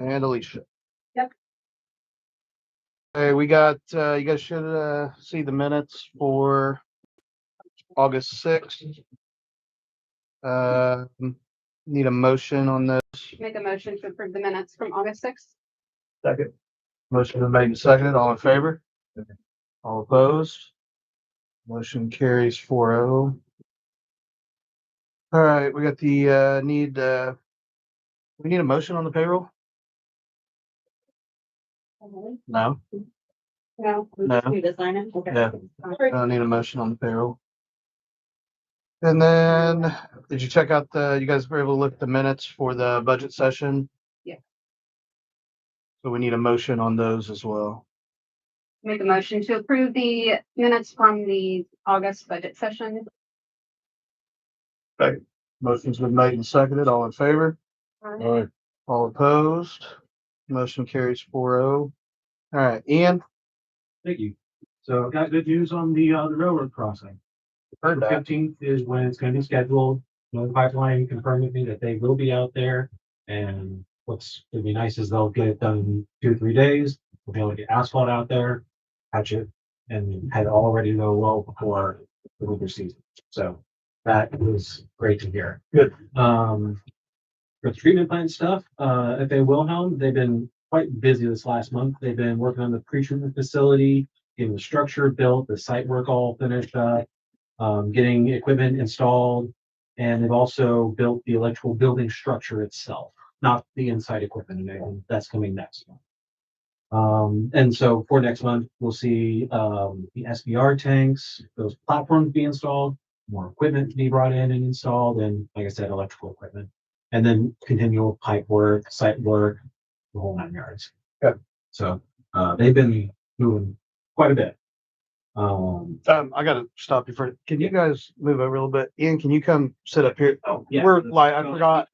and Alicia. Yep. Hey, we got, you guys should, see the minutes for August 6th. Need a motion on this. Make a motion to approve the minutes from August 6th. Second. Motion been made and seconded. All in favor? All opposed? Motion carries 4-0. All right, we got the, we need a motion on the payroll? No? No. No. Need to sign it? Okay. Yeah. I don't need a motion on the payroll. And then, did you check out you guys were able to look at the minutes for the budget session? Yeah. So we need a motion on those as well. Make a motion to approve the minutes from the August budget session. Motion's been made and seconded. All in favor? Aye. All opposed? Motion carries 4-0. All right, Ian? Thank you. So I've got good news on the railroad crossing. Heard that. 15th is when it's gonna be scheduled. The pipeline confirmed with me that they will be out there. And what's gonna be nice is they'll get it done in 2 or 3 days. We'll be able to get asphalt out there, patch it, and had it all ready to go well before the winter season. So that was great to hear. Good. For the treatment plant stuff, FA Wilhelm, they've been quite busy this last month. They've been working on the pre-treatment facility, getting the structure built, the site work all finished up, getting equipment installed, and they've also built the electrical building structure itself, not the inside equipment and everything. That's coming next month. And so for next month, we'll see the SBR tanks, those platforms be installed, more equipment to be brought in and installed, and like I said, electrical equipment. And then continual pipe work, site work, the whole 9 yards. Okay. So they've been moving quite a bit. I gotta stop you for, can you guys move over a little bit? Ian, can you come sit up here? Oh, yeah. We're live, I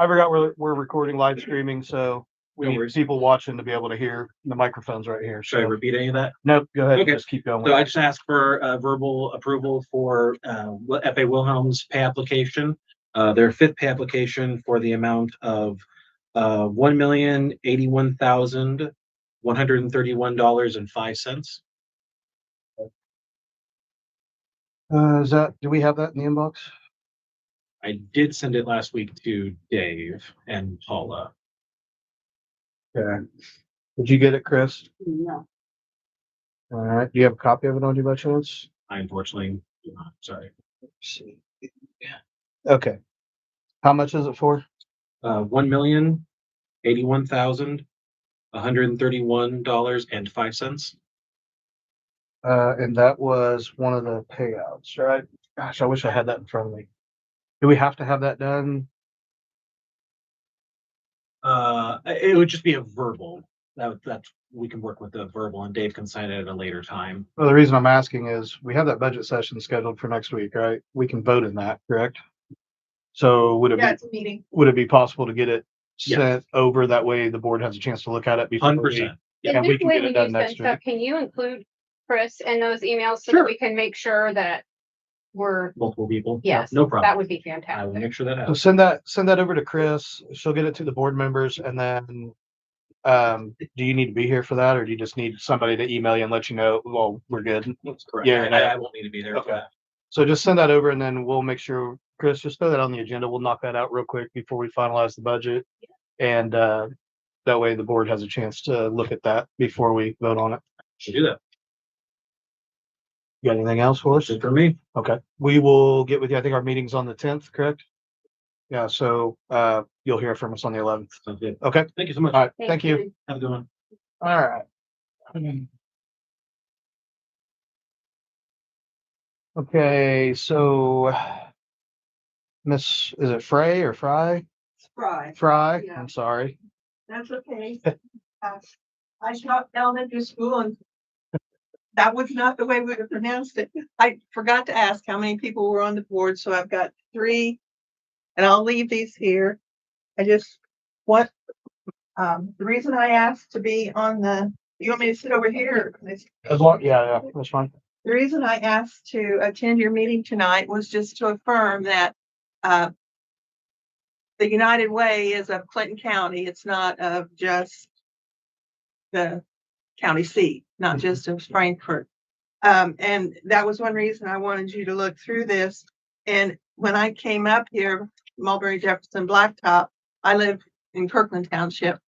forgot we're recording live streaming, so we No need worries. people watching to be able to hear the microphones right here. Should I repeat any of that? Nope, go ahead, Okay. just keep going. So I just asked for verbal approval for FA Wilhelm's pay application. Their 5th pay application for the amount of $1,081,131.05. Is that, do we have that in the inbox? I did send it last week to Dave and Paula. Okay. Did you get it, Chris? No. All right, do you have a copy of it on you by chance? I unfortunately do not. Sorry. Let's see. Okay. How much is it for? $1,081,131.05. And that was one of the payouts, right? Gosh, I wish I had that in front of me. Do we have to have that done? It would just be a verbal. That's we can work with the verbal, and Dave can sign it at a later time. Well, the reason I'm asking is we have that budget session scheduled for next week, right? We can vote in that, correct? So would it be, it's a meeting. would it be possible to get it Yeah. sent over? That way the board has a chance to look at it before 100%. and we can get it done next week. Can you include Chris in those emails so Sure. that we can make sure that we're, Multiple people. yes, No problem. that would be I will fantastic. make sure that So happens. send that over to Chris. She'll get it to the board members, and then do you need to be here for that, or do you just need somebody to email you and let you know, well, we're good? That's correct. Yeah, I won't need to be there for Okay. that. So just send that over, and then we'll make sure, Chris, just throw that on the agenda. We'll knock that out real quick before we finalize the budget. And that way the board has a chance to look at that before we vote on it. Should do that. You got anything else for us? That's it for me. Okay, we will get with you. I think our meeting's on the 10th, correct? Yeah, so you'll hear from us on the 11th. Sounds good. Okay, Thank you so much. all right, thank you. Have a good one. All right. Okay, so Miss, is it Frey or Fry? Fry. Fry, Yeah. I'm sorry. That's okay. I taught elementary school and that was not the way we would have pronounced it. I forgot to ask how many people were on the board, so I've got 3. And I'll leave these here. I just want, the reason I asked to be on you want me to sit over here? As long, yeah, that's fine. The reason I asked to attend your meeting tonight was just to affirm that the United Way is of Clinton County. It's not of just the county seat, not just of Frankfurt. And that was one reason I wanted you to look through this. And when I came up here, Mulberry, Jefferson, Blacktop, I live in Kirkland Township.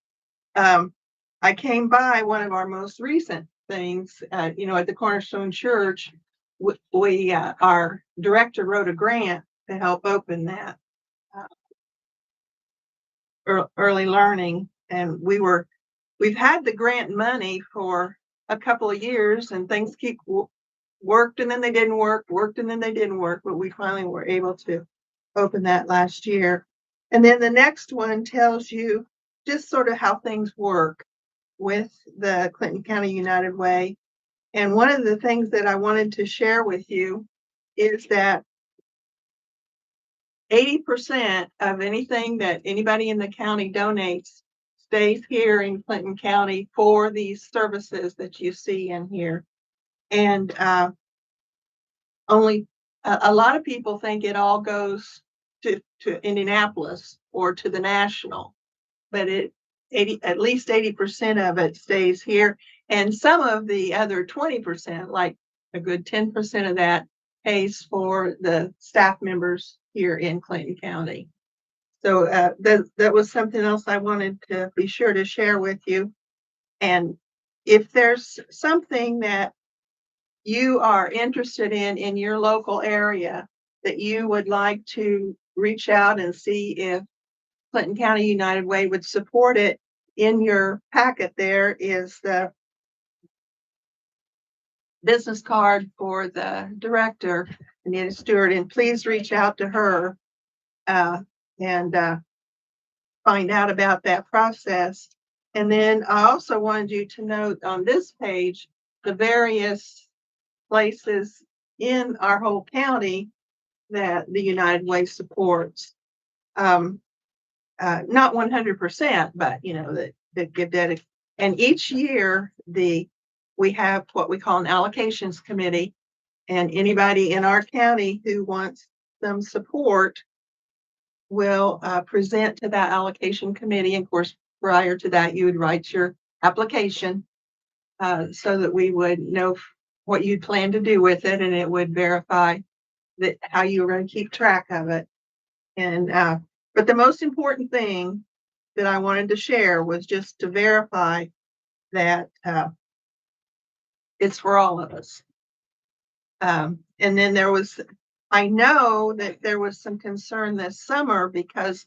I came by one of our most recent things, at the Cornerstone Church. Our director wrote a grant to help open that early learning. And we've had the grant money for a couple of years, and things keep worked and then they didn't work, worked and then they didn't work, but we finally were able to open that last year. And then the next one tells you just sort of how things work with the Clinton County United Way. And one of the things that I wanted to share with you is that 80% of anything that anybody in the county donates stays here in Clinton County for these services that you see in here. And only a lot of people think it all goes to Indianapolis or to the national, but at least 80% of it stays here. And some of the other 20%, like a good 10% of that, pays for the staff members here in Clinton County. So that was something else I wanted to be sure to share with you. And if there's something that you are interested in your local area that you would like to reach out and see if Clinton County United Way would support it, in your packet there is the business card for the director, Anita Stewart, and please reach out to her and find out about that process. And then I also wanted you to note on this page the various places in our whole county that the United Way supports. Not 100%, but that give that. And each year we have what we call an allocations committee, and anybody in our county who wants some support will present to that allocation committee. And of course, prior to that, you would write your application so that we would know what you plan to do with it, and it would verify that how you were going to keep track of it. And but the most important thing that I wanted to share was just to verify that it's for all of us. And then I know that there was some concern this summer because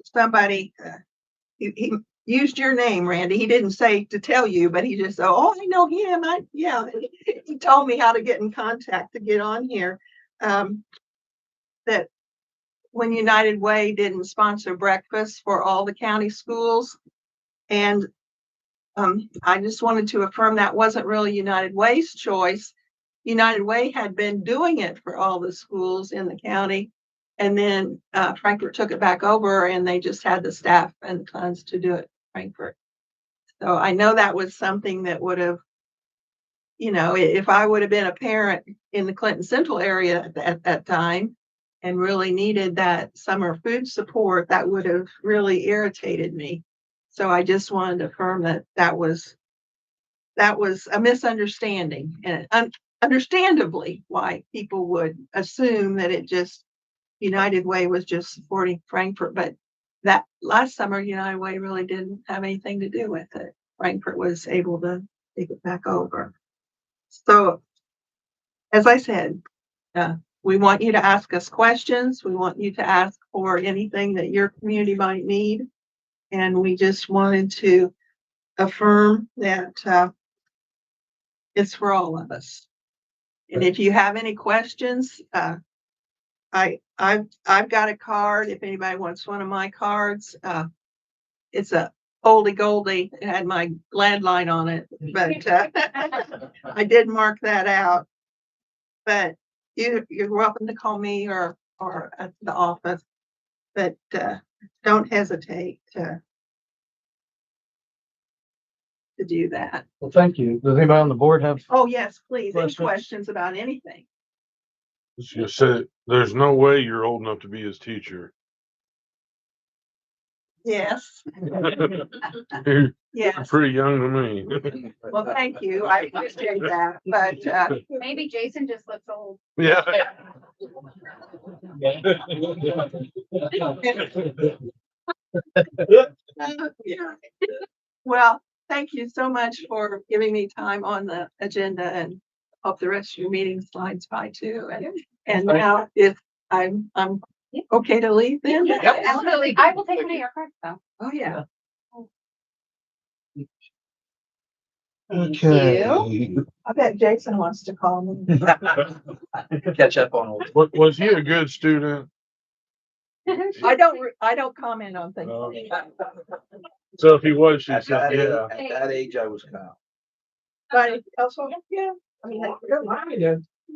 somebody, he used your name, Randy. He didn't say to tell you, but he just said, "Oh, I know him." He told me how to get in contact to get on here. That when United Way didn't sponsor breakfast for all the county schools, and I just wanted to affirm that wasn't really United Way's choice. United Way had been doing it for all the schools in the county, and then Frankfurt took it back over, and they just had the staff and the funds to do it, Frankfurt. So I know that was something that would have, if I would have been a parent in the Clinton Central area at that time and really needed that summer food support, that would have really irritated me. So I just wanted to affirm that was a misunderstanding, and understandably why people would assume that United Way was just supporting Frankfurt, but that last summer United Way really didn't have anything to do with it. Frankfurt was able to take it back over. So as I said, we want you to ask us questions. We want you to ask for anything that your community might need. And we just wanted to affirm that it's for all of us. And if you have any questions, I've got a card. If anybody wants one of my cards, it's a oldie goldie. It had my landline on it, but I did mark that out. But you're welcome to call me or at the office, but don't hesitate to do that. Well, thank you. Does anybody on the board have? Oh, yes, please. Any Questions? questions about anything? You said there's no way you're old enough to be his teacher. Yes, You're yes. pretty young to me. Well, thank you. I appreciate that, but, Maybe Jason just looks old. Yeah. yeah. Well, thank you so much for giving me time on the agenda and hope the rest of your meeting slides by too. And now if I'm okay to leave then? Absolutely. I will take one of your cards though. Oh, yeah. Okay. I bet Jason wants to call me. Catch up on old. Was he a good student? I don't comment on things. Oh. So if he was, she At said, that, yeah. at that age, I was Kyle. But also, yeah, I mean,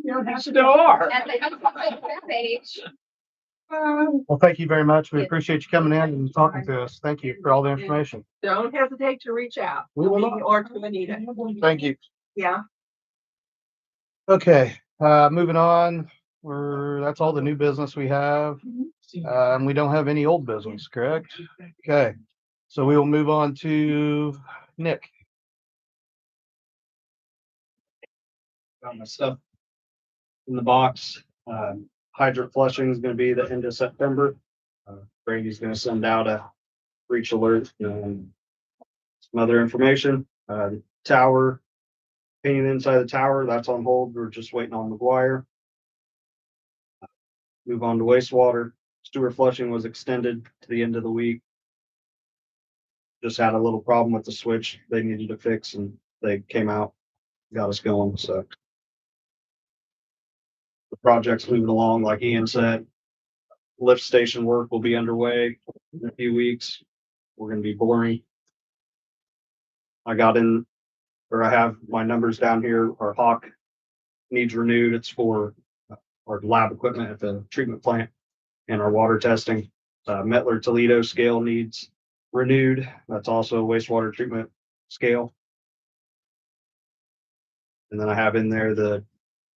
You still are. At that age. Well, thank you very much. We Yes. appreciate you coming in and talking to us. Thank you for all the information. don't hesitate to reach out. We will to not. me or to Anita. Thank you. Yeah. Okay, moving on. That's all the new business we have. And we don't have any old business, correct? Okay, so we will move on to Nick. Got my stuff in the box. Hydrant flushing is gonna be the end of September. Brady's gonna send out a breach alert and some other information. Tower, painting inside the tower, that's on hold. We're just waiting on McGuire. Move on to wastewater. Sewer flushing was extended to the end of the week. Just had a little problem with the switch they needed to fix and they came out, got us going, so. The project's moving along, like Ian said. Lift station work will be underway in a few weeks. We're gonna be boring. I have my numbers down here. Our Hawk needs renewed. It's for our lab equipment at the treatment plant and our water testing. Metler Toledo scale needs renewed. That's also a wastewater treatment scale. And then I have in there the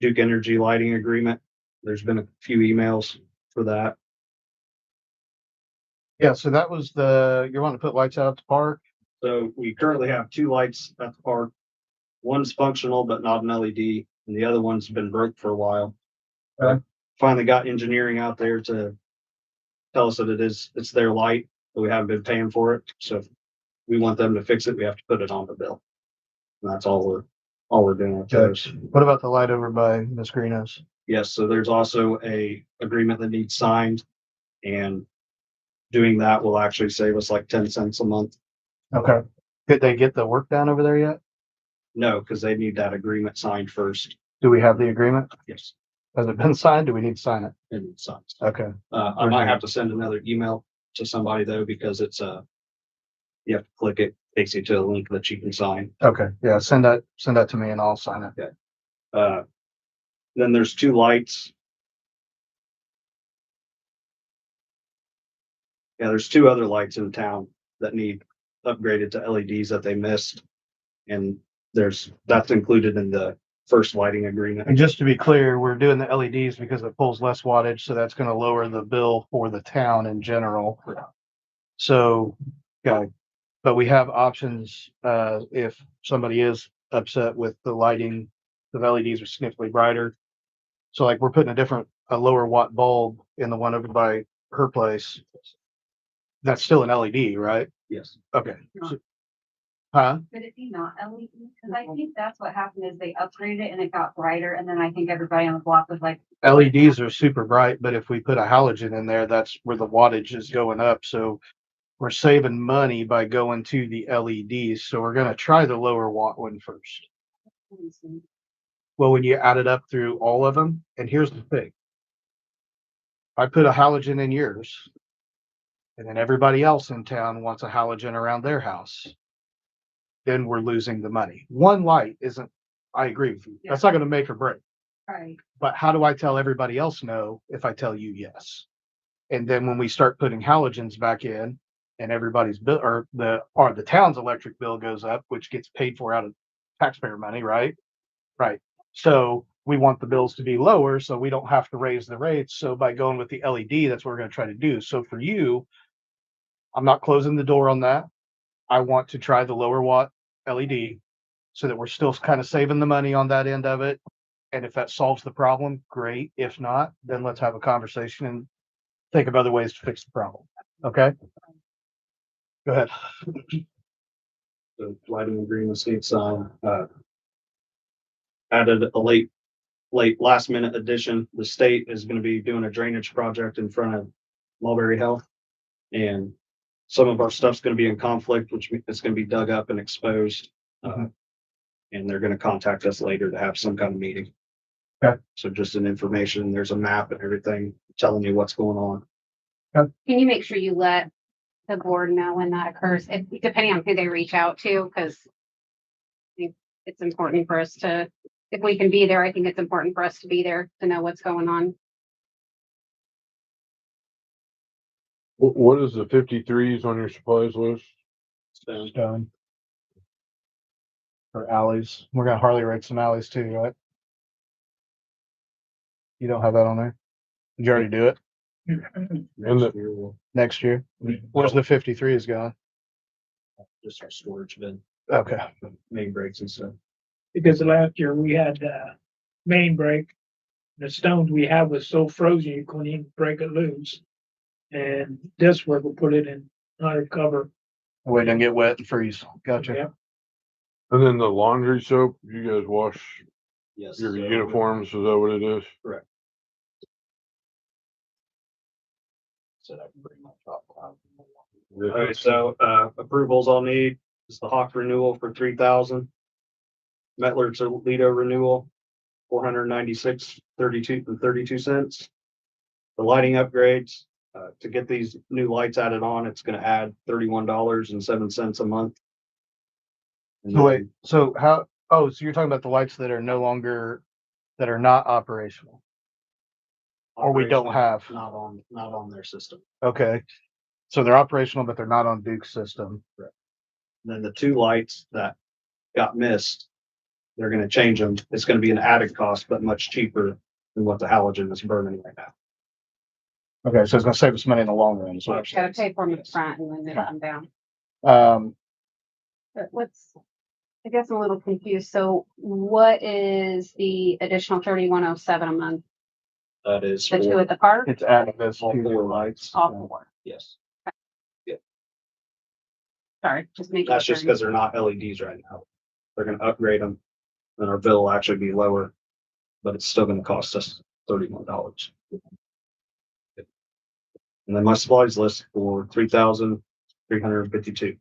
Duke Energy lighting agreement. There's been a few emails for that. Yeah, so that was you want to put lights out at the park? So we currently have 2 lights at the park. One's functional, but not an LED, and the other one's been broke for a while. Okay. Finally got engineering out there to tell us that it's their light, but we haven't been paying for it. So if we want them to fix it, we have to put it on the bill. And that's all we're doing with those. What about the light over by Miss Greenhouse? Yes, so there's also a agreement that needs signed, and doing that will actually save us like 10 cents a month. Okay. Did they get the work done over there yet? No, because they need that agreement signed first. Do we have the agreement? Yes, Has it been signed? Do we need to sign it? it needs signed. Okay. I might have to send another email to somebody though, because it's you have to click it, takes you to a link that you can sign. Okay. Yeah, send that to me and I'll sign it. Then there's 2 lights. Yeah, there's 2 other lights in town that need upgraded to LEDs that they missed. And that's included in the first lighting agreement. And just to be clear, we're doing the LEDs because it pulls less wattage, so that's going to lower the bill for the town in general. So, yeah, but we have options, if somebody is upset with the lighting, the LEDs are significantly brighter. So like we're putting a lower watt bulb in the one over by her place. That's still an LED, right? Yes. Okay. Huh? Could it be not LED? Because I think that's what happened is they upgraded it and it got brighter and then I think everybody on the block was like. LEDs are super bright, but if we put a halogen in there, that's where the wattage is going up. So we're saving money by going to the LEDs. So we're going to try the lower watt one first. Well, when you add it up through all of them, and here's the thing. I put a halogen in yours, and then everybody else in town wants a halogen around their house. Then we're losing the money. One light isn't, I agree with you. That's not going to make or break. Right. But how do I tell everybody else no if I tell you yes? And then when we start putting halogens back in and everybody's bill or the town's electric bill goes up, which gets paid for out of taxpayer money, right? Right. So we want the bills to be lower so we don't have to raise the rates. So by going with the LED, that's what we're going to try to do. So for you, I'm not closing the door on that. I want to try the lower watt LED so that we're still kind of saving the money on that end of it. And if that solves the problem, great. If not, then let's have a conversation and think of other ways to fix the problem. Okay? Go ahead. The lighting agreement state sign, added a late last minute addition. The state is gonna be doing a drainage project in front of Mulberry Health. And some of our stuff's gonna be in conflict, which means it's gonna be dug up and exposed. And they're gonna contact us later to have some kind of meeting. Okay. So just an information, there's a map and everything telling you what's going on. Can you make sure you let the board know when that occurs, if, depending on who they reach out to, because it's important for us to, if we can be there, I think it's important for us to be there to know what's going on. What is the 53s on your supplies list? Stone. For alleys. We're gonna Harley rake some alleys too, right? You don't have that on there? Did you already do it And the, next year? Where's the 53s going? Just our storage bin, Okay. main breaks and stuff. Because last year we had, main break. The stones we had was so frozen, you couldn't even break it loose. And this work will put it in under cover. We didn't get wet and freeze. Gotcha. Yeah. and then the laundry soap, you guys wash Yes. your uniforms, is that what it is? So I can bring my top down. Okay, so, approvals I'll need is the Hawk renewal for 3,000. Mettler Toledo renewal, 496.32 The lighting upgrades, to get these new lights added on, it's gonna add $31.07 a month. And So wait, then so how, oh, so you're talking about the lights that are no longer, that are not operational? Or we don't have. Not on their system. Okay. So they're operational, but they're not on Duke's system. Then the two lights that got missed, they're gonna change them. It's gonna be an added cost, but much cheaper than what the halogen is burning right now. Okay, so it's gonna save us money in the long run. So, Gotta pay for them up front and then they come down. um, But what's, I guess I'm a little confused. So what is the additional 3107 a month? That is The two for at the park? it's adding this all to four lights. All four. Yes, Sorry, just making. that's just sure. because they're not LEDs right now. They're gonna upgrade them. And our bill will actually be lower, but it's still gonna cost us $31. And then my supplies list for 3,352.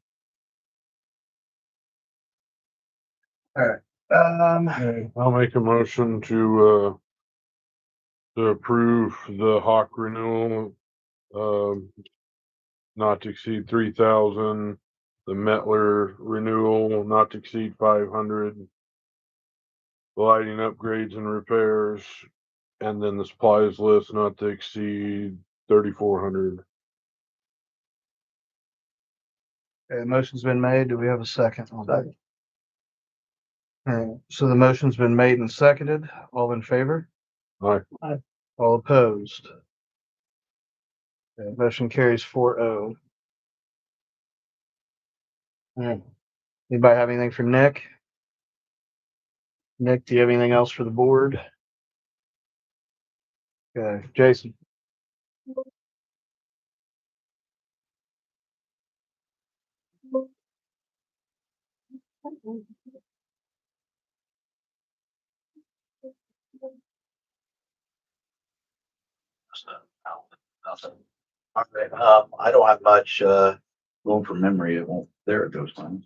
I'll make a motion to approve the Hawk renewal, not to exceed 3,000. The Mettler renewal, not to exceed 500. Lighting upgrades and repairs, and then the supplies list not to exceed 3,400. Okay, motion's been made. Do we have a second on that? All right, so the motion's been made and seconded. All in favor? Aye. All opposed? Okay, motion carries 4-0. All right. Anybody have anything for Nick? Nick, do you have anything else for the board? Okay, Jason. Nothing. All right, I don't have much, going from memory, it won't, there it goes, man.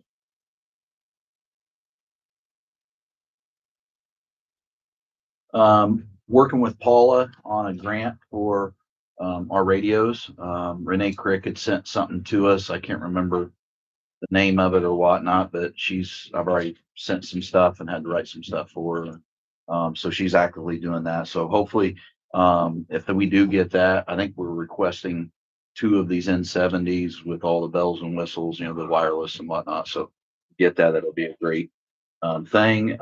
Working with Paula on a grant for, our radios. Renee Crick had sent something to us. I can't remember the name of it or whatnot, but I've already sent some stuff and had to write some stuff for her. So she's actively doing that. So hopefully, if we do get that, I think we're requesting 2 of these N70s with all the bells and whistles, you know, the wireless and whatnot. So get that, it'll be a great thing.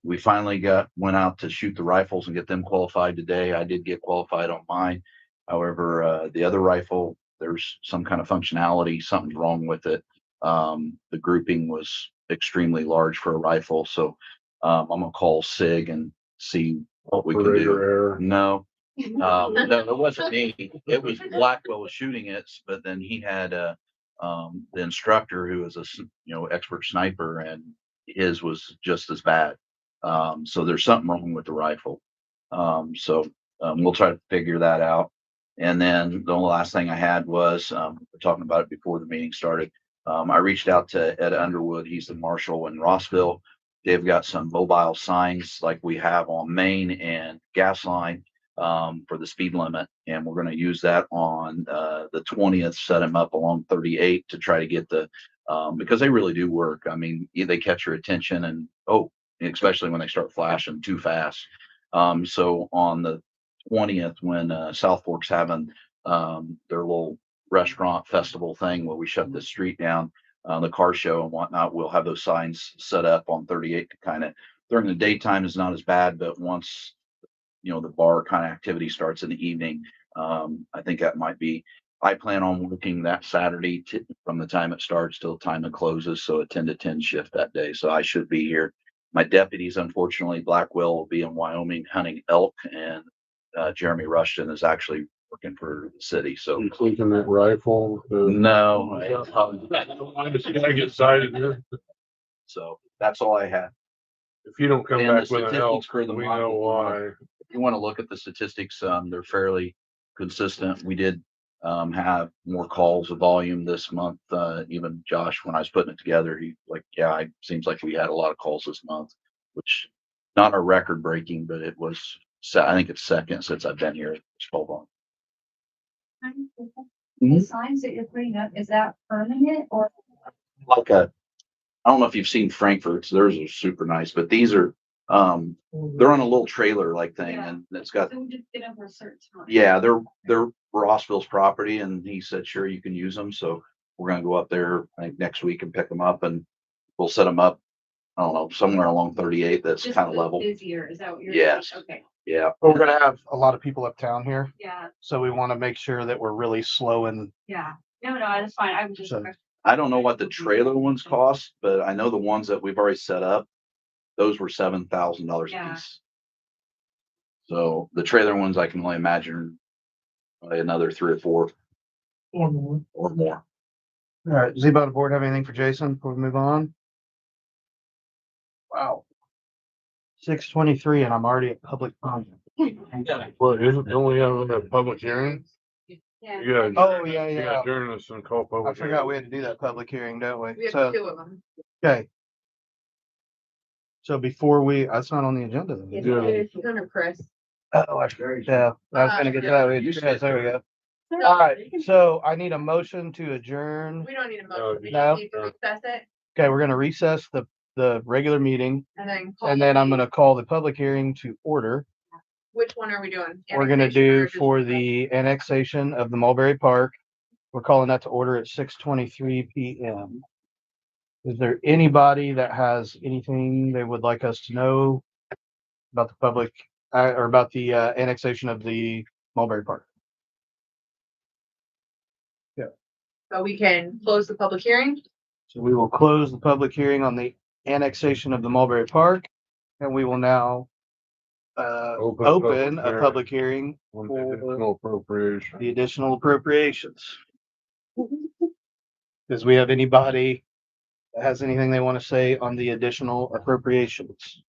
We finally went out to shoot the rifles and get them qualified today. I did get qualified on mine. However, the other rifle there's some kind of functionality, something's wrong with it. The grouping was extremely large for a rifle, so I'm gonna call SIG and see what we can do. Operator error. No, no, it wasn't me. It was Blackwell was shooting it, but then he had the instructor who was a expert sniper, and his was just as bad. So there's something wrong with the rifle. We'll try to figure that out. And then the only last thing I had was we're talking about it before the meeting started. I reached out to Ed Underwood. He's the marshal in Rossville. They've got some mobile signs like we have on Main and Gas Line for the speed limit, and we're going to use that on the 20th. Set them up along 38 to try to get the because they really do work. I mean, they catch your attention, and especially when they start flashing too fast. So on the 20th, when South Fork's having their little restaurant festival thing where we shut the street down, the car show and whatnot, we'll have those signs set up on 38 to kind of during the daytime is not as bad, but once the bar kind of activity starts in the evening, I think that might be. I plan on working that Saturday from the time it starts till the time it closes, so a 10 to 10 shift that day. So I should be here. My deputies, unfortunately, Blackwell will be in Wyoming hunting elk, and Jeremy Rushton is actually working for the city. So Including that rifle. no, I get cited here. so that's all I had. If you don't come And the back with an statistics elk, for the we month know why. If you want to look at the statistics, they're fairly consistent. We did have more calls of volume this month. Even Josh, when I was putting it together, he it seems like we had a lot of calls this month, which not a record breaking, but it was. I think it's second since I've been here. Hold on. The signs that you're putting up, is that permanent or? I don't know if you've seen Frankfurt's. Theirs are super nice, but these are they're on a little trailer like thing, Yeah. and it's got So we just get over a certain time. yeah, they're Rossville's property, and he said sure you can use them. So we're gonna go up there I think next week and pick them up, and we'll set them up. I don't know, somewhere along 38 that's Just kind of a little level. busier, is that what you're? Yes. saying? Okay, Yeah, We're gonna have a lot of people uptown here, yeah, so we want to make sure that we're really slowing. yeah. No, that's fine. I'm just. So- I don't know what the trailer ones cost, but I know the ones that we've already set up, those were $7,000 a Yeah. piece. So the trailer ones, I can only imagine probably another 3 or 4 or more. All right, does anybody on the board have anything for Jason before we move on? Wow. 6:23 and I'm already at public comment. What, don't we have a public hearing? Yeah. You gotta, Oh, yeah, you yeah. gotta adjourn this and call I public. forgot we had to do that public hearing, don't we? We have So, 2 of them. okay. So before that's not on the agenda. then. It's Yeah. it's under Chris. Yeah, I was gonna get to that. You Yes, there we go. So All right, so I need a motion to adjourn. we don't need a motion. We No. just need to recess it Okay, we're gonna recess the regular meeting and then. call and then I'm the- gonna call the public hearing to order. Which one are we doing? We're gonna Annexation or do just- for the annexation of the Mulberry Park. We're calling that to order at 6:23 PM. Is there anybody that has anything they would like us to know about the public, or about the annexation of the Mulberry Park? So we can close the public hearing. So we will close the public hearing on the annexation of the Mulberry Park, and we will now Open open public a hearing. public hearing On the for additional appropriation. the additional appropriations. Does we have anybody that has anything they want to say on the additional appropriations?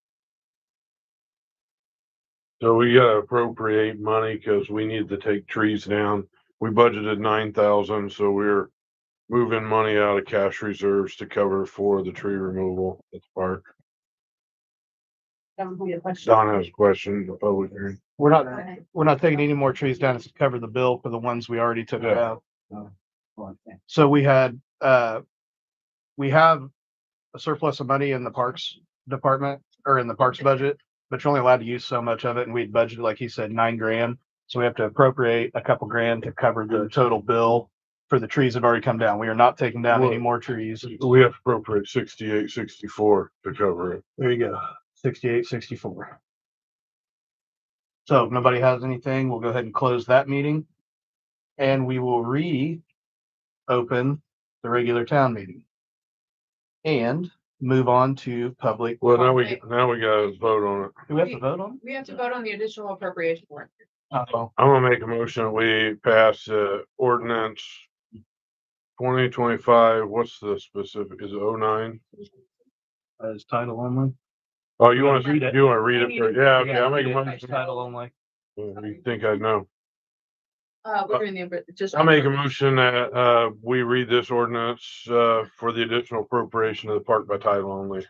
So we gotta appropriate money because we need to take trees down. We budgeted 9,000, so we're moving money out of cash reserves to cover for the tree removal at the park. That would be a question. Don has a question, the public hearing. We're not taking any more trees down to cover the bill for the ones we already took Yeah. down. So we have a surplus of money in the parks department or in the parks budget, but you're only allowed to use so much of it. And we'd budgeted, like he said, $9,000. So we have to appropriate a couple grand to cover the total bill for the trees that have already come down. We are not taking down any more trees. We have to appropriate 68, 64 to cover it. There you go. 68, 64. So if nobody has anything, we'll go ahead and close that meeting. and we will reopen the regular town meeting. And move on to public. Well, now we gotta vote on it. Do we have to vote on? We have to vote on the additional appropriation warrant. Oh, I'm gonna make a motion, we pass, ordinance 2025, what's the specific, is it 09? as title only. Oh, you wanna Read it. read it? for- Yeah, okay, I'll make a motion. Title only. You think I know? We're doing the, just. I'll make a motion that, we read this ordinance, for the additional appropriation of the park by title only.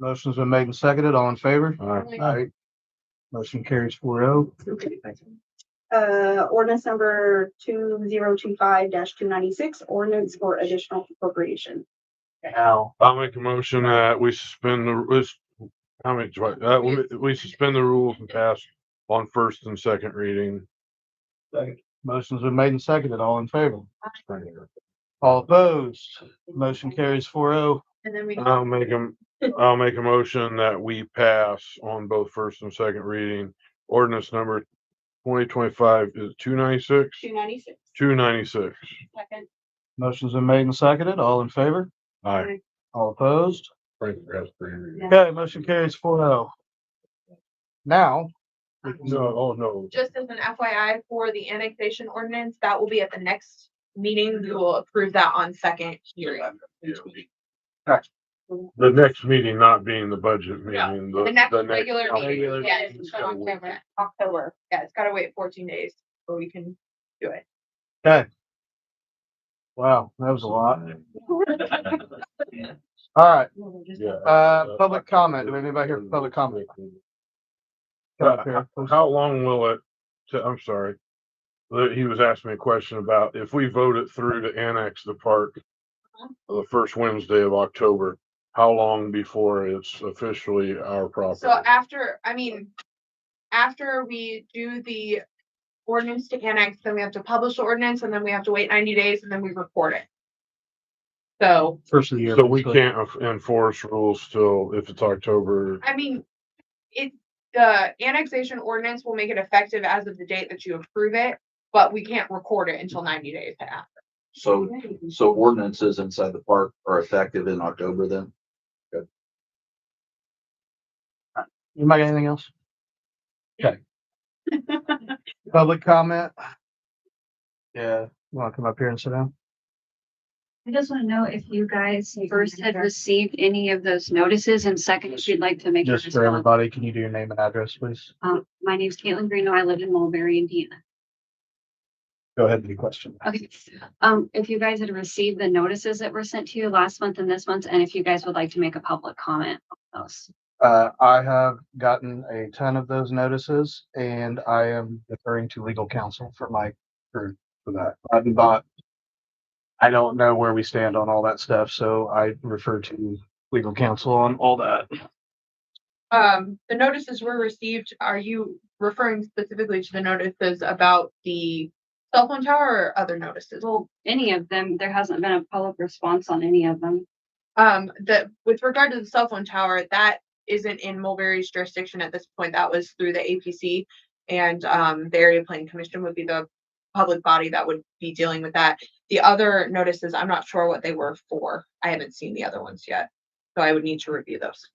Motion's been made and seconded. All in favor? Aye. Motion carries 4-0. Ordinance number 2025-296, ordinance for additional appropriation. Al. I'll make a motion that we suspend we suspend the rules and pass on first and second reading. Motion's been made and seconded. All in favor? All opposed? Motion carries 4-0. And then we. I'll make a motion that we pass on both first and second reading. Ordinance number 2025 is 296? 296. 296. Second. Motion's been made and seconded. All in favor? Aye. All opposed? Frank has three readings. Okay, motion carries 4-0. Now. we can- No, oh, no. Just as an FYI for the annexation ordinance, that will be at the next meeting. We will approve that on second hearing. The next meeting not being the budget Yeah, meeting. The next regular Regular meeting, yes, meeting. it's October. Yeah, it's gotta wait 14 days before we can do it. Okay. Wow, that was a lot. All right, public comment. Do we have anybody here for public comment? Come up here, please. How long will it, I'm sorry. He was asking me a question about if we vote it through to annex the park the first Wednesday of October, how long before it's officially our property? So after we do the ordinance to annex, then we have to publish the ordinance and then we have to wait 90 days and then we record it. So, First of the year. So we can't enforce rules till if it's October. the annexation ordinance will make it effective as of the date that you approve it, but we can't record it until 90 days after. So ordinances inside the park are effective in October then? You might got anything else? Okay. Public comment? Yeah, you wanna come up here and sit down? I just want to know if you guys first had received any of those notices, and second, if you'd like to make. a Just for response. everybody, can you do your name and address, please? My name's Caitlin Greeno. I live in Mulberry, Indiana. Go ahead with your question. Okay. If you guys had received the notices that were sent to you last month and this month, and if you guys would like to make a public comment on those. I have gotten a ton of those notices and I am referring to legal counsel for my group for that. I don't know where we stand on all that stuff, so I refer to legal counsel on all that. The notices were received. Are you referring specifically to the notices about the cell phone tower or other notices? Well, any of them, there hasn't been a public response on any of them. With regard to the cell phone tower, that isn't in Mulberry's jurisdiction at this point. That was through the APC, and the Area Planning Commission would be the public body that would be dealing with that. The other notices, I'm not sure what they were for. I haven't seen the other ones yet, so I would need to review those.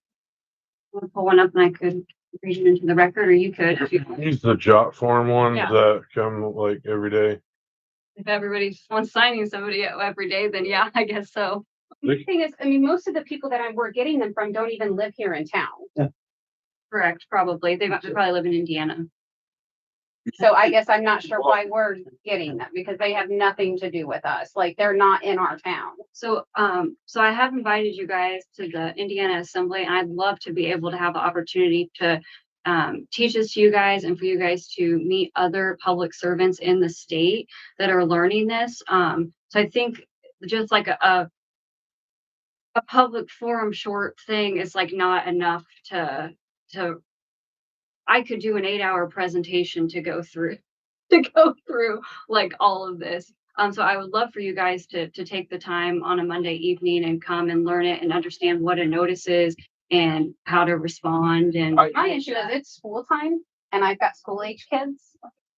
I'll pull one up and I could read it into the record, or you could. If you- Use the jot form ones Yeah. that come like every day. If everybody wants signing somebody every day, then yeah, I guess so. The thing is, most of the people that we're getting them from don't even live here in town. Correct, probably. They probably live in Indiana. So I guess I'm not sure why we're getting them because they have nothing to do with us. Like they're not in our town. So I have invited you guys to the Indiana Assembly, and I'd love to be able to have the opportunity to teach this to you guys and for you guys to meet other public servants in the state that are learning this. So I think just like a public forum short thing is like not enough to I could do an 8-hour presentation to go through like all of this. So I would love for you guys to take the time on a Monday evening and come and learn it and understand what a notice is and how to respond. And My issue is it's school time and I've got school age kids.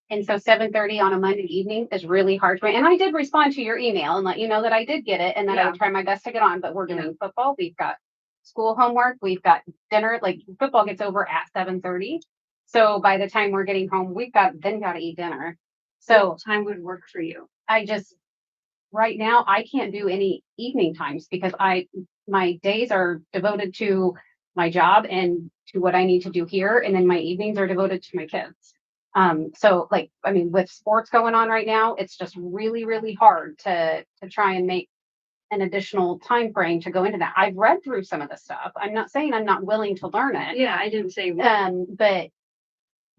And so 7:30 on a Monday evening is really hard for me. And I did respond to your email and let you know that I did get it and that I would try my best to get on, but we're doing football. We've got school homework. We've got dinner, like football gets over at 7:30. So by the time we're getting home, we've got to eat dinner. So What time would work for you? I just, right now, I can't do any evening times because my days are devoted to my job and to what I need to do here. And then my evenings are devoted to my kids. So like, I mean, with sports going on right now, it's just really, really hard to try and make an additional time frame to go into that. I've read through some of the stuff. I'm not saying I'm not willing to learn it. Yeah, I didn't say. But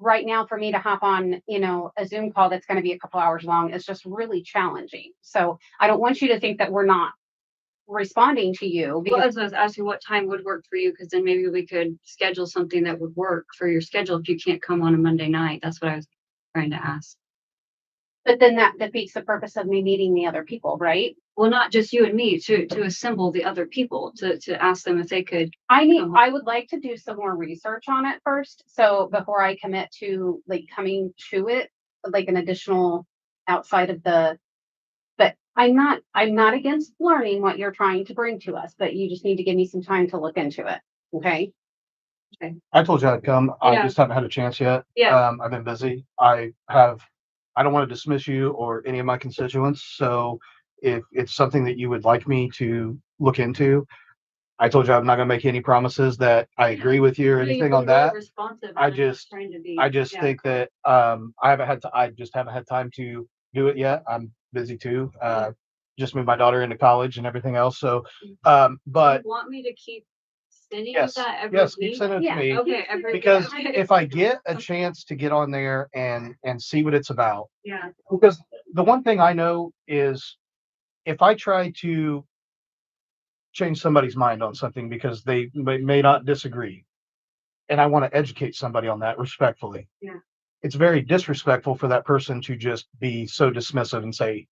right now for me to hop on, a Zoom call that's going to be a couple hours long is just really challenging. So I don't want you to think that we're not responding to you Well, because as I was asking what time would work for you, because then maybe we could schedule something that would work for your schedule if you can't come on a Monday night. That's what I was trying to ask. but then that defeats the purpose of me meeting the other people, right? Well, not just you and me, to assemble the other people, to ask them if they could. I would like to do some more research on it first. So before I commit to like coming to it, like an additional outside of but I'm not against learning what you're trying to bring to us, but you just need to give me some time to look into it. Okay. I told you I'd come. I Yeah. just haven't had a chance yet. Yeah. I've been busy. I don't want to dismiss you or any of my constituents. So if it's something that you would like me to look into, I told you I'm not going to make any promises that I agree with you or No, you've anything been on really that. responsive, I and I'm just- trying to be- I just yeah. think that I just haven't had time to do it yet. I'm busy too. Just moved my daughter into college and everything else. So, but You want me to keep sending you yes, that every yes, keep week? sending it to Yeah. me. Okay, every Because okay. if I get a chance to get on there and see what it's about, Yeah, because the one thing I know is if I try to change somebody's mind on something because they may not disagree, and I want to educate somebody on that respectfully. Yeah. It's very disrespectful for that person to just be so dismissive and say,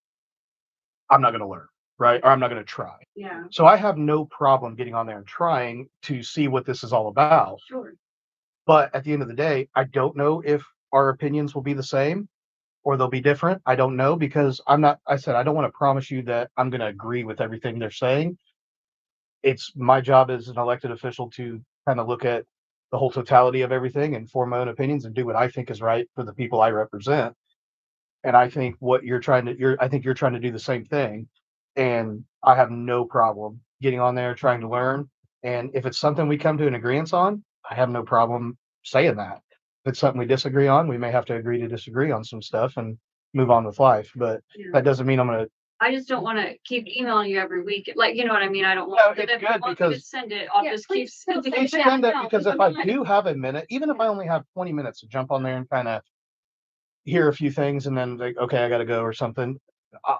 I'm not going to learn, right? Or I'm not going to try. yeah, So I have no problem getting on there and trying to see what this is all about. sure. But at the end of the day, I don't know if our opinions will be the same or they'll be different. I don't know because I said, I don't want to promise you that I'm going to agree with everything they're saying. It's my job as an elected official to kind of look at the whole totality of everything and form my own opinions and do what I think is right for the people I represent. And I think I think you're trying to do the same thing. And I have no problem getting on there, trying to learn. And if it's something we come to an agreement on, I have no problem saying that. If it's something we disagree on, we may have to agree to disagree on some stuff and move on with life. But Yeah. that doesn't mean I'm going to. I just don't want to keep emailing you every week. Like, you know what I mean? I don't No, want it's if you good want me to because- send it. I'll Yeah, just keep please still sending send it. it. Send that no, because if I do have a minute, even if I only have 20 minutes to jump on there and kind of hear a few things and then like, okay, I got to go or something,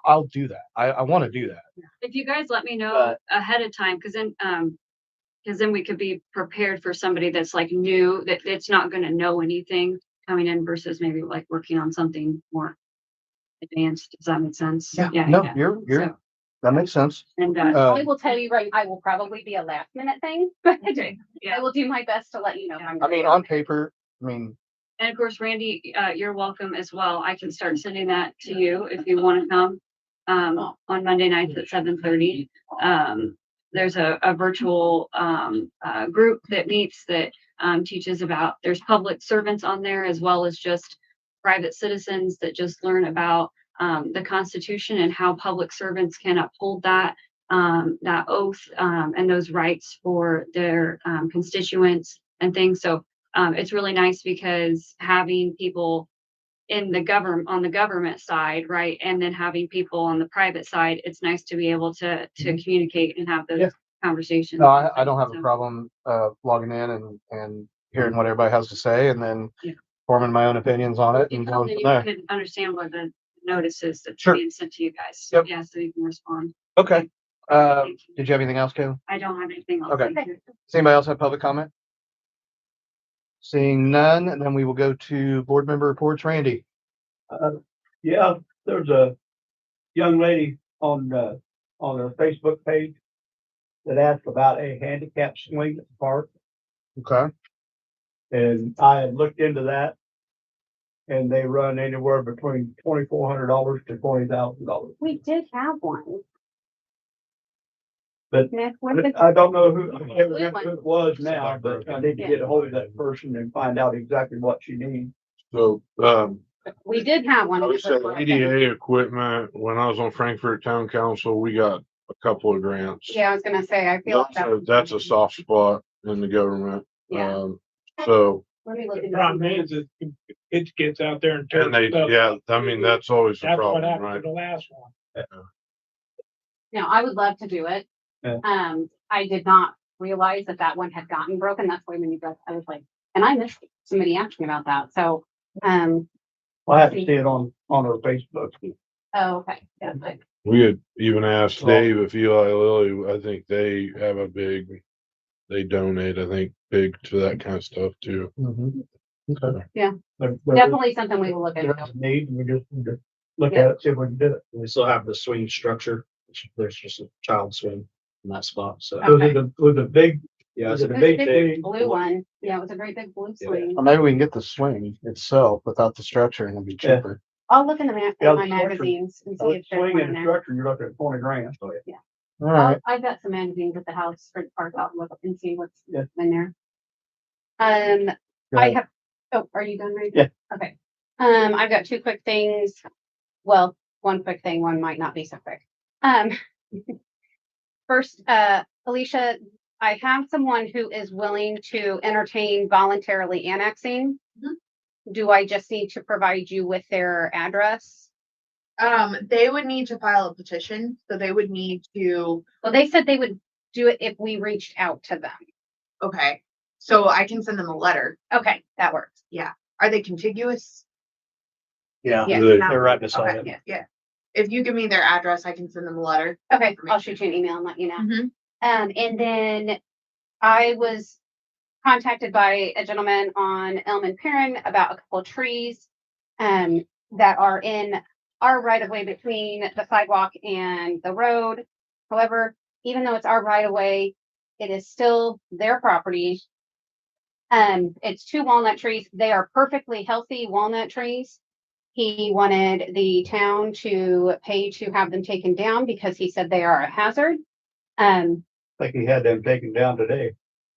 I'll do that. I want to do that. If you guys let me know But- ahead of time, because then we could be prepared for somebody that's like new, that's not going to know anything coming in versus maybe like working on something more advanced. Does that make sense? No, yeah. you're So, that makes sense. and I will tell you right, I will probably be a last minute thing, but yeah. I will do my best to let you know. if I'm I mean, on paper, I mean, And of course, Randy, you're welcome as well. I can start sending that to you if you want to come on Monday nights at 7:30. There's a virtual group that meets that teaches about, there's public servants on there as well as just private citizens that just learn about the Constitution and how public servants can uphold that oath and those rights for their constituents and things. So it's really nice because having people in the on the government side, right, and then having people on the private side, it's nice to be able to communicate and have those Yeah. conversations. no, I don't have a So, problem logging in and hearing what everybody has to say and then Yeah. forming my own opinions on it You and can, going then from you there. can understand what the notice is that's Sure. being sent to you guys. Yep. Yeah, so you can respond. Okay. Thank you. Did you have anything else, Kevin? I don't have anything else. Okay. Thank you. Does anybody else have public comment? Seeing none, and then we will go to board member reports. Randy. Yeah, there's a young lady on her Facebook page that asked about a handicap swing at the park, Okay. and I had looked into that. and they run anywhere between $2,400 to $20,000. We did have one. But Nick, what did, I don't know who, I can't Blue remember one. who it was now, but I need to get a hold of that person and find out exactly what she needs. So, we did have one. I would say EDA equipment, when I was on Frankfurt Town Council, we got a couple of grants. Yeah, I was gonna say, I feel like That's a soft spot in the government. Yeah. So, Let me look The into problem that. is, it gets out there and tears and they, stuff yeah, up. I mean, that's always the That's what problem, happened right? to the last one. No, I would love to do it. Yeah. I did not realize that that one had gotten broken. That's why when you guys, I was like, and I missed somebody asking about that. So, I have to see it on her Facebook. oh, okay. Yeah, We had even asked Dave if Eli Lilly, I think they have they donate, I think, big to that kind of stuff too. Okay. Yeah. But definitely something we will look there's into. a need, we just need to look Yeah. at it, see if we can do it. We still have the swing structure. There's just a child swing in that spot, so. Okay. Was it big? Yeah, Was it's it a a It was a big big thing? blue one. Yeah, it was a great big blue Yeah. swing. Well, maybe we can get the swing itself without the structure and it'd be Yeah. cheaper. I'll look in the Yeah, in my the structure. magazines and see if there's Swing one in and there. structure, you're looking at 20 grand. All right. I've got some magazines at the house for the park. I'll look and see what's Yeah. in there. Go I ahead. have, oh, are you done, Ray? Yeah. Okay. I've got two quick things. Well, one quick thing, one might not be so quick. First, Alicia, I have someone who is willing to entertain voluntarily annexing. Do I just need to provide you with their address? They would need to file a petition, so they would need to, Well, they said they would do it if we reached out to them. okay, so I can send them a letter. Okay, that works. Are they contiguous? Yeah, Yes. they're right beside Okay, it. yeah. If you give me their address, I can send them a letter. Okay, I'll shoot you an email and let you know. Mhm. And then I was contacted by a gentleman on Elm and Perrin about a couple of trees that are in our right of way between the sidewalk and the road. However, even though it's our right of way, it is still their property. It's two walnut trees. They are perfectly healthy walnut trees. He wanted the town to pay to have them taken down because he said they are a hazard. I think he had them taken down today.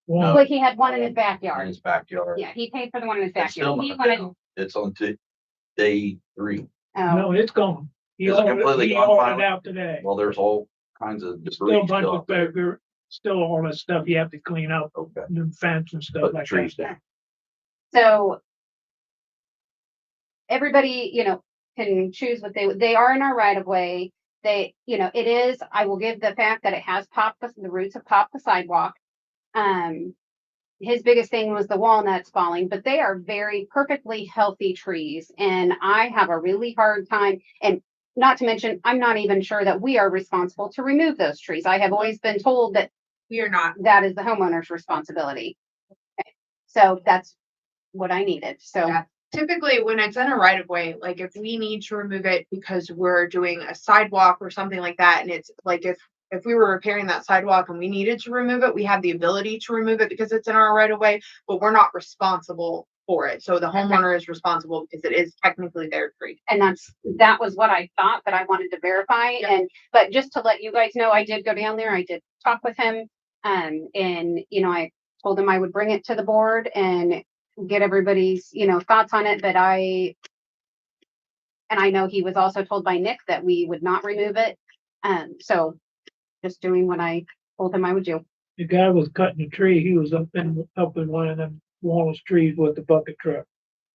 Well, Like he had one in his In backyard. his backyard. Yeah, he paid for the one in his It's still backyard. He not wanted, down. It's on day 3. no, oh, it's gone. He It's ordered completely he gone ordered finally? it out today. Well, there's all kinds of Still debris a bunch still of, out there. still all that stuff you have to clean up, Okay. new fence and stuff Put the like trees that. down. so everybody, can choose what they are in our right of way. They, it is, I will give the fact that it has popped, the roots have popped the sidewalk. His biggest thing was the walnuts falling, but they are very perfectly healthy trees. And I have a really hard time, and not to mention, I'm not even sure that we are responsible to remove those trees. I have always been told that We are not. that is the homeowner's responsibility. Okay, so that's what I needed. So, Yeah. Typically, when it's in a right of way, like if we need to remove it because we're doing a sidewalk or something like that, and it's like if we were repairing that sidewalk and we needed to remove it, we have the ability to remove it because it's in our right of way, but we're not responsible for it. So the homeowner is responsible because it is technically their tree. and that was what I thought, but I wanted to verify. Yeah. But just to let you guys know, I did go down there. I did talk with him. And, I told him I would bring it to the board and get everybody's, thoughts on it. But I know he was also told by Nick that we would not remove it. So just doing what I told him I would do. The guy was cutting the tree, he was up in one of them walnut trees with the bucket truck,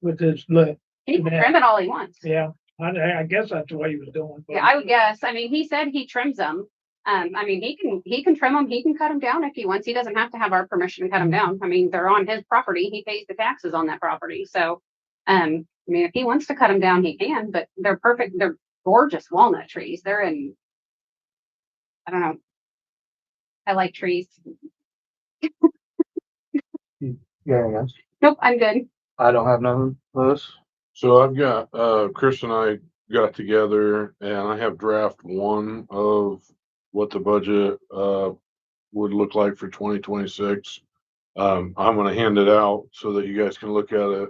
with his lift. He can Yeah. trim it all he wants. Yeah, I guess that's what he was doing. but- Yeah, I would guess. I mean, he said he trims them. He can trim them. He can cut them down if he wants. He doesn't have to have our permission to cut them down. I mean, they're on his property. He pays the taxes on that property. So, if he wants to cut them down, he can, but they're perfect. They're gorgeous walnut trees. They're in, I don't know. I like trees. Yeah, yes. Nope, I'm good. I don't have none of this. So I've got, Chris and I got together and I have draft 1 of what the budget, would look like for 2026. I'm gonna hand it out so that you guys can look at it.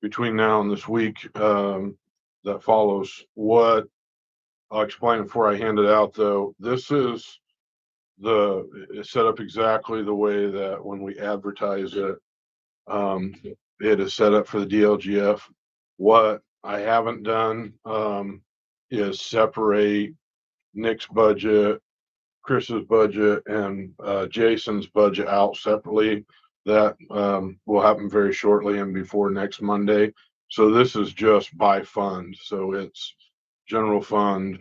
between now and this week, that follows. What I'll explain before I hand it out, though. This is it's set up exactly the way that when we advertise it, it is set up for the DLGF. What I haven't done, is separate Nick's budget, Chris's budget, and Jason's budget out separately. That will happen very shortly and before next Monday. So this is just by fund. So it's general fund,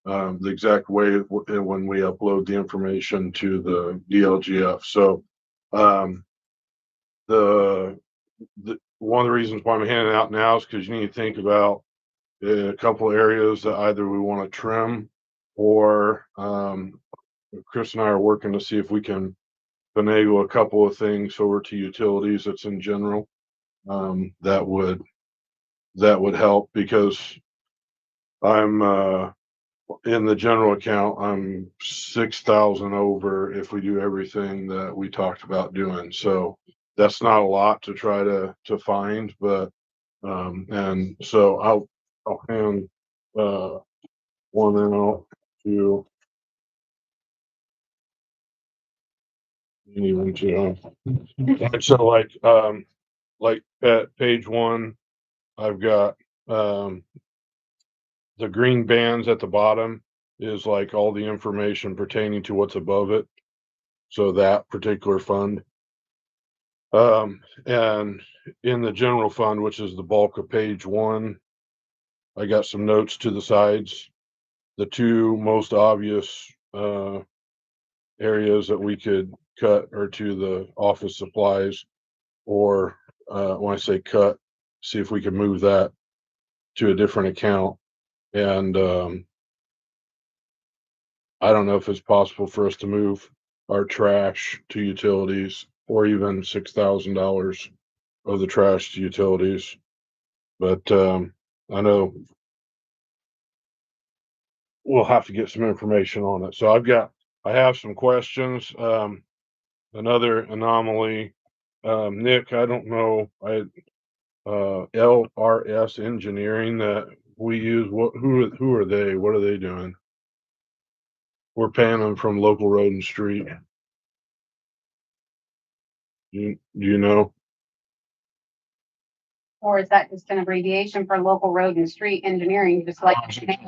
the exact way when we upload the information to the DLGF. So the one of the reasons why I'm handing it out now is because you need to think about a couple of areas that either we want to trim or Chris and I are working to see if we can finagle a couple of things over to utilities that's in general. That would help because I'm in the general account, I'm 6,000 over if we do everything that we talked about doing. So that's not a lot to try to find, but and so I'll hand one out to anyone to. And so like at page 1, I've got the green bands at the bottom is like all the information pertaining to what's above it. So that particular fund. And in the general fund, which is the bulk of page 1, I got some notes to the sides. The two most obvious areas that we could cut are to the office supplies, or when I say cut, see if we can move that to a different account. And I don't know if it's possible for us to move our trash to utilities or even $6,000 of the trash to utilities. But I know we'll have to get some information on it. So I have some questions. Another anomaly, Nick, I don't know, LRS Engineering that we use, who are they? What are they doing? We're paying them from local road and street. Do you know? Or is that just an abbreviation for local road and street engineering, just like?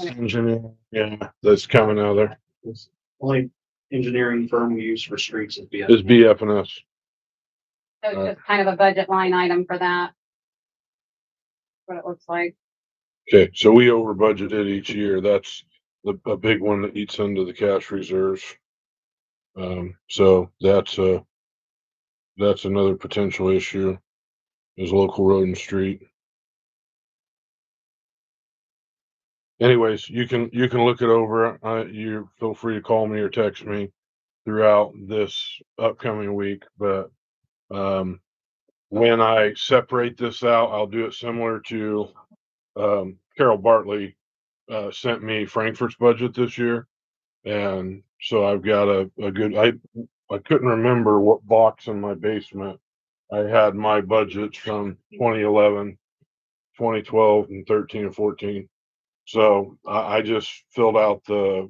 Engineering, yeah, that's coming out of there. It's only engineering firm we use for streets is Is BFNS. So it's just kind of a budget line item for that. What it looks like. Okay, so we over budgeted each year. That's a big one that eats into the cash reserves. So that's another potential issue is local road and street. Anyways, you can look it over. You feel free to call me or text me throughout this upcoming week. But when I separate this out, I'll do it similar to Carol Bartley sent me Frankfurt's budget this year. And so I've got a good, I couldn't remember what box in my basement I had my budgets from 2011, 2012, and 13 and 14. So I just filled out the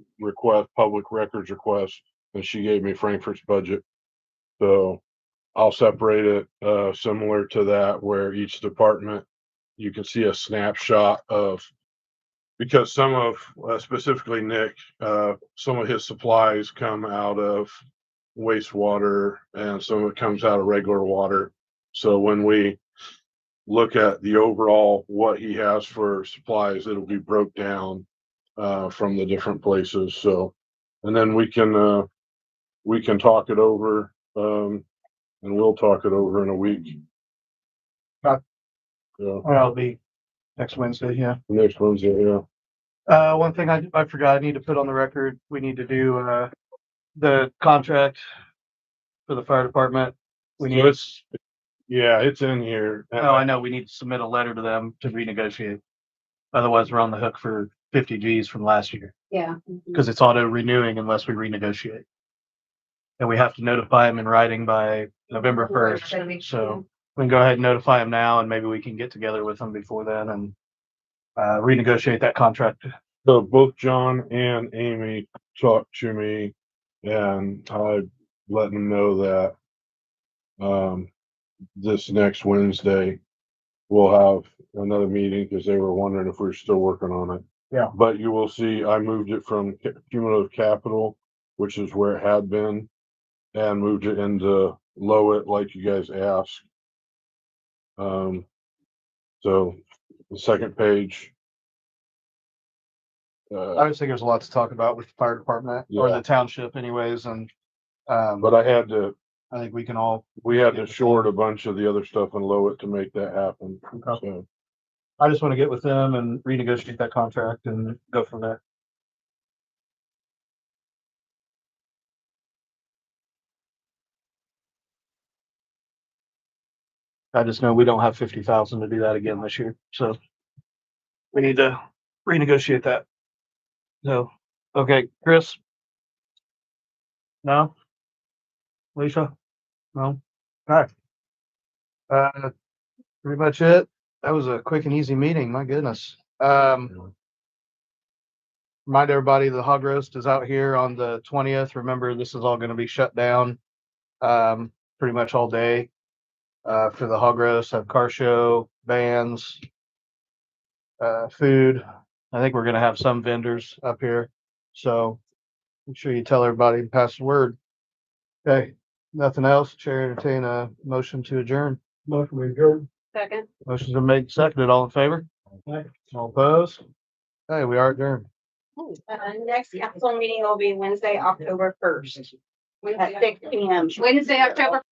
public records request, and she gave me Frankfurt's budget. So I'll separate it similar to that, where each department, you can see a snapshot of, because some of, specifically Nick, some of his supplies come out of wastewater and some of it comes out of regular water. So when we look at the overall, what he has for supplies, it'll be broke down from the different places. So, and then we can talk it over, and we'll talk it over in a week. Okay. Yeah, Well, it'll be next Wednesday, yeah. next Wednesday, yeah. One thing I forgot, I need to put on the record, we need to do the contract for the fire department. We So need, it's in here. oh, I know, we need to submit a letter to them to renegotiate. Otherwise, we're on the hook for 50 Gs from last year, Yeah. because it's auto renewing unless we renegotiate. And we have to notify them in writing by November 1st. So we can go ahead and notify them now and maybe we can get together with them before then and renegotiate that contract. So both John and Amy talked to me and I let them know that this next Wednesday we'll have another meeting because they were wondering if we we're still working on it. Yeah. But you will see I moved it from cumulative capital, which is where it had been, and moved it into Lowit like you guys asked. So the second page. I just think there's a lot to talk about with the fire department or the township anyways, and But I had to, I think we can all, we had to short a bunch of the other stuff in Lowit to make that happen. So, I just want to get with them and renegotiate that contract and go from there. I just know we don't have 50,000 to do that again this year, so we need to renegotiate that. So, okay, Chris? No? Alicia? No? Alright. Pretty much it. That was a quick and easy meeting, my goodness. Remind everybody the hog roast is out here on the 20th. Remember, this is all gonna be shut down pretty much all day. For the hog roast, have car show, bands, food. I think we're gonna have some vendors up here, so make sure you tell everybody and pass the word. Okay, nothing else. Chair entertain a motion to adjourn. Motion we adjourn. Second. Motion's been made, seconded. All in favor? Aye. All opposed? Okay, we are adjourned. Next council meeting will be Wednesday, October 1st. At 6 p.m. Wednesday, October